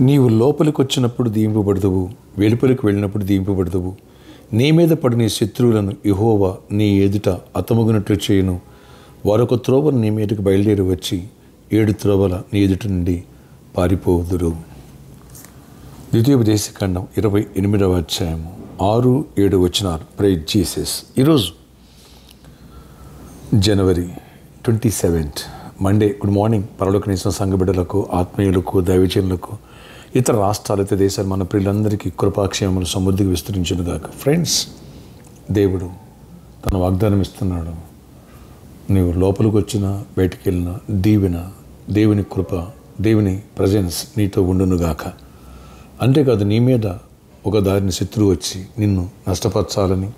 నీవు లోపలికి వచ్చినప్పుడు దీవింపబడదువు, వెలుపలికి వెళ్ళినప్పుడు దీవింపబడదువు. నీ మీద పడి నీ శత్రువులను యెహోవా నీ ఎదుట హతమగునట్లు చేయును. వారొక త్రోవను నీ మీదకి బయలుదేరి వచ్చి 7 త్రోవల నీ ఎదుట నుండి పారిపోదురు. ద్వితీయోపదేశకాండం 28వ అధ్యాయము 6-7 వచనాలు. Praise Jesus. ఈరోజు జనవరి 27 మండే. గుడ్ మార్నింగ్ పరలోకనీసిన సంఘ బిడ్డలకు, ఆత్మీయులకు, దైవజనులకు, ఇతర రాష్ట్రాలు, ఇతర దేశాలు, మన ప్రియులందరికీ కృపాక్షేమములు సమృద్ధిగా విస్తరించునుగాక. ఫ్రెండ్స్, దేవుడు తన వాగ్దానం ఇస్తున్నాడు. నీవు లోపలికి వచ్చినా బయటికి వెళ్ళినా దీవెన, దేవుని కృప, దేవుని ప్రజెన్స్ నీతో ఉండునుగాక. అంతేకాదు, నీ మీద ఒక దారిని శత్రువు వచ్చి నిన్ను నష్టపరచాలని,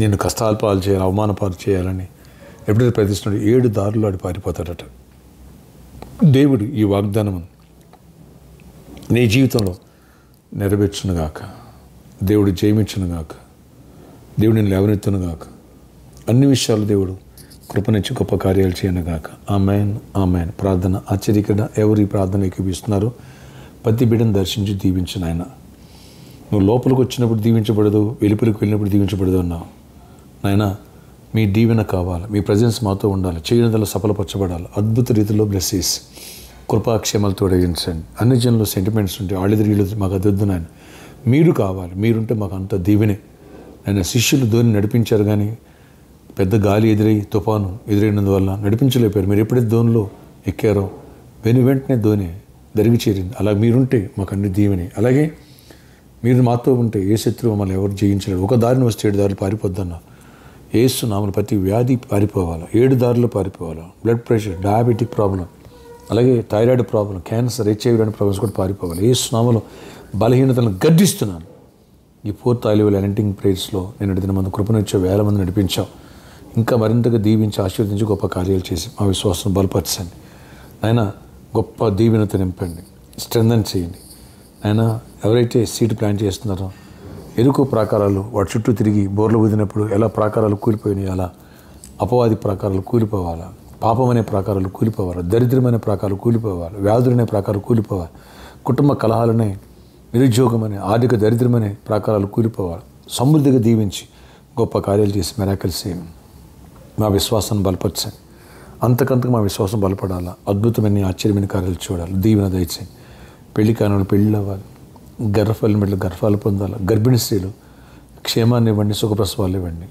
నిన్ను కష్టాలు పాలు చేయాలి, అవమానపాలు చేయాలని ఎప్పుడైతే ప్రయత్నిస్తున్నాడు 7 దారులు ఆడి పారిపోతాడట. దేవుడు ఈ వాగ్దానం నీ జీవితంలో నెరవేర్చునుగాక. దేవుడు జయమించునుగాక. దేవుడు నిన్ను లేవనెత్తునుగాక. అన్ని విషయాలు దేవుడు కృపనిచ్చి గొప్ప కార్యాలు చేయనుగాక. Amen, amen. ప్రార్థన ఆశ్చర్యకర. ఎవరు ఈ ప్రార్థన ఎక్కిపిస్తున్నారో ప్రతి బిడ్డను దర్శించి దీవించు నాయన. నువ్వు లోపలికి వచ్చినప్పుడు దీవించబడదు, వెలుపలికి వెళ్ళినప్పుడు దీవించబడదు అన్నావు నాయన. మీ దీవెన కావాలి, మీ ప్రజెన్స్ మాతో ఉండాలి, చేయడంలో సఫలపరచబడాలి. అద్భుత రీతిలో బ్లెస్సెస్, కృపాక్షేమాలు తోడగించండి. అన్ని జనులు సెంటిమెంట్స్ ఉంటే ఆళ్ళెదిరిళ్ళు మాకు అదొద్దు నాయన. మీరు కావాలి, మీరుంటే మాకు అంత దీవెనే. ఆయన శిష్యులు ధోని నడిపించారు, కానీ పెద్ద గాలి ఎదురై తుఫాను ఎదురైనందువల్ల నడిపించలేపారు. మీరు ఎప్పుడైతే ధోనిలో ఎక్కారో వెంటనే ధోని దరిగి చేరింది. అలా మీరుంటే మాకు అన్ని దీవెనే. అలాగే మీరు మాతో ఉంటే ఏ శత్రువు మమ్మల్ని ఎవరు జయించలేడు. ఒక దారిని వస్తే 7 దారులు పారిపోద్దన్నా. యేసు నామమున ప్రతి వ్యాధి పారిపోవాలి, 7 దారులు పారిపోవాలి. బ్లడ్ ప్రెషర్, డయాబెటిక్ ప్రాబ్లం, అలాగే థైరాయిడ్ ప్రాబ్లం, క్యాన్సర్, హెచ్ఐవి లాంటి ప్రాబ్లమ్స్ కూడా పారిపోవాలి. యేసు నామములో బలహీనతలను గద్దిస్తున్నాను. ఈ 4th ఆలివ్ అనాయింటింగ్ ప్రేయర్స్లో నేను దినమందు కృపనిచ్చే 1000 మంది నడిపించావు. ఇంకా మరింతగా దీవించి ఆశీర్వదించి గొప్ప కార్యాలు చేసి మా విశ్వాసం బలపరచండి ఆయన. గొప్ప దీవెనతో నింపండి, స్ట్రెంథన్ చేయండి ఆయన. ఎవరైతే సీడ్ ప్లాన్ చేస్తున్నారో ఎరుకు ప్రాకారాలు వాటి చుట్టూ తిరిగి బోర్లు ఊదినప్పుడు ఎలా ప్రాకారాలు కూలిపోయినాయి, అలా అపవాది ప్రాకారాలు కూలిపోవాలా, పాపం అనే ప్రాకారాలు కూలిపోవాలి, దరిద్రమైన ప్రాకారాలు కూలిపోవాలి, వ్యాధులనే ప్రాకారాలు కూలిపోవాలి, కుటుంబ కలహాలనే, నిరుద్యోగం అనే, ఆర్థిక దరిద్రమనే ప్రాకారాలు కూలిపోవాలి. సమృద్ధిగా దీవించి గొప్ప కార్యాలు చేసి మిరాకిల్స్ చేయండి. మా విశ్వాసాన్ని బలపరచండి. అంతకంతకు మా విశ్వాసం బలపడాలా. అద్భుతమైన ఆశ్చర్యమైన కార్యాలు చూడాలి. దీవెన దయచేయండి. పెళ్లి కాని పెళ్ళి అవ్వాలి, గర్భఫలం బిడ్డలు గర్భాలు పొందాలి, గర్భిణీ స్త్రీలు క్షేమాన్ని ఇవ్వండి, సుఖప్రసవాలు ఇవ్వండి.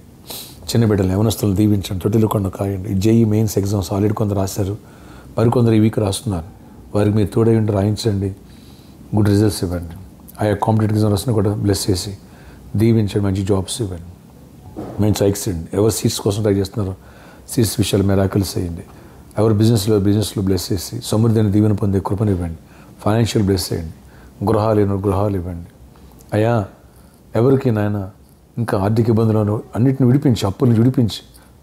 చిన్న బిడ్డలు యవనస్తులను దీవించండి, తొట్టిలో కొండ కాయండి. జేఈ మెయిన్స్ ఎగ్జామ్స్ ఆల్రెడీ కొందరు రాశారు, మరికొందరు ఈ వీక్ రాస్తున్నారు. వారికి మీరు తోడై ఉండి రాయించండి, గుడ్ రిజల్ట్స్ ఇవ్వండి. ఆయా కాంపిటేటివ్ ఎగ్జామ్ రాసిన కూడా బ్లెస్ చేసి దీవించండి, మంచి జాబ్స్ ఇవ్వండి, మంచి సైక్స్ ఇవ్వండి. ఎవరు సీట్స్ కోసం ట్రై చేస్తున్నారో సీట్స్ విషయాలు మిరాకిల్స్ చేయండి. ఎవరు బిజినెస్లో బ్లెస్ చేసి సమృద్ధిని దీవెన పొందే కృపనివ్వండి. ఫైనాన్షియల్ బ్లెస్ చేయండి. గృహాలు ఇవ్వండి. అయ్యా, ఎవరికి నాయన ఇంకా ఆర్థిక ఇబ్బందులను అన్నింటిని విడిపించి, అప్పులను విడిపించి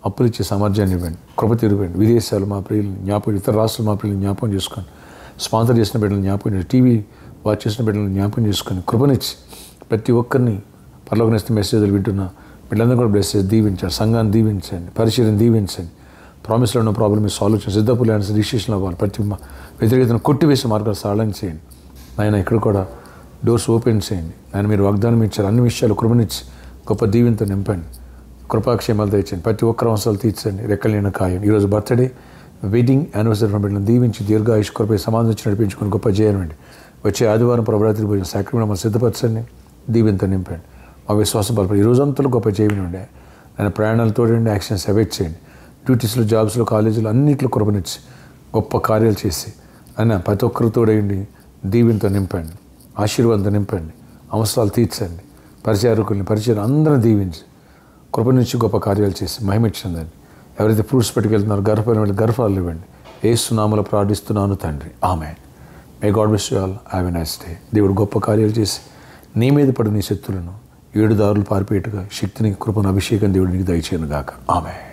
అప్పులు ఇచ్చే సామర్థ్యాన్ని ఇవ్వండి, కృప తీరువ్వండి. విదేశాలు మా ప్రియులను జ్ఞాపకం, ఇతర రాష్ట్రాలు మా ప్రియులను జ్ఞాపకం చేసుకోండి. స్పాన్సర్ చేసిన బిడ్డలను జ్ఞాపకం చేసి, టీవీ వాచ్ చేసిన బిడ్డలను జ్ఞాపకం చేసుకొని కృపనిచ్చి ప్రతి ఒక్కరిని పరలోకనిస్తే మెసేజ్లు వింటున్న బిడ్డలందరూ కూడా బ్లెస్ చేసి దీవించండి. సంఘాన్ని దీవించండి, పరిచర్యను దీవించండి. ప్రామిస్లో ఉన్న ప్రాబ్లమ్ సాల్వ్ చేసి సిద్ధపు ల్యాండ్స్ రిజిస్ట్రేషన్ అవ్వాలి. ప్రతి వ్యతిరేకతను కొట్టివేసే మార్గాలు సరళం చేయండి ఆయన. ఇక్కడ కూడా డోర్స్ ఓపెన్ చేయండి ఆయన. మీరు వాగ్దానం ఇచ్చారు, అన్ని విషయాలు కృపనిచ్చి గొప్ప దీవెనతో నింపండి, కృపాక్షేమాలు తెచ్చండి. ప్రతి ఒక్కరి అవసరాలు తీర్చండి, రెక్కలేని కాయండి. ఈరోజు బర్త్డే, వెడ్డింగ్ యానివర్సరీ బిడ్డలను దీవించి దీర్ఘాయుష్ కృపై సమాధానం ఇచ్చి నడిపించుకొని గొప్ప చేయనండి. వచ్చే ఆదివారం ప్రభరాత్రి భోజనం సాక్రమెంట్ మనం సిద్ధపరచండి, దీవెనతో నింపండి. మా విశ్వాసం బలపడి ఈ రోజంతా గొప్ప చేయనండి ఆయన. ప్రయాణాలు తోడండి, యాక్షన్స్ అవాయిడ్ చేయండి. డ్యూటీస్లో, జాబ్స్లో, కాలేజీలో అన్నింటిలో కృపనిచ్చి గొప్ప కార్యాలు చేసి ఆయన ప్రతి ఒక్కరు తోడేయండి, దీవెనతో నింపండి, ఆశీర్వాదంతో నింపండి, అవసరాలు తీర్చండి. పరిచారకుల్ని పరిచయం అందరిని దీవించి కృప నుంచి గొప్ప కార్యాలు చేసి మహిమించండి. ఎవరైతే ఫ్రూట్స్ పట్టుకెళ్తున్నారో గర్భాలు ఇవ్వండి. యేసు నామములో ప్రార్థిస్తున్నాను తండ్రి, ఆమేన్. May God bless you all. Have a nice day. దేవుడు గొప్ప కార్యాలు చేసి నీ మీద పడి నీ శత్రులను 7 దారులు పారిపోయేట్టుగా శక్తిని, కృపను, అభిషేకం దేవుడు నీకు దయచేయను గాక. ఆమేన్.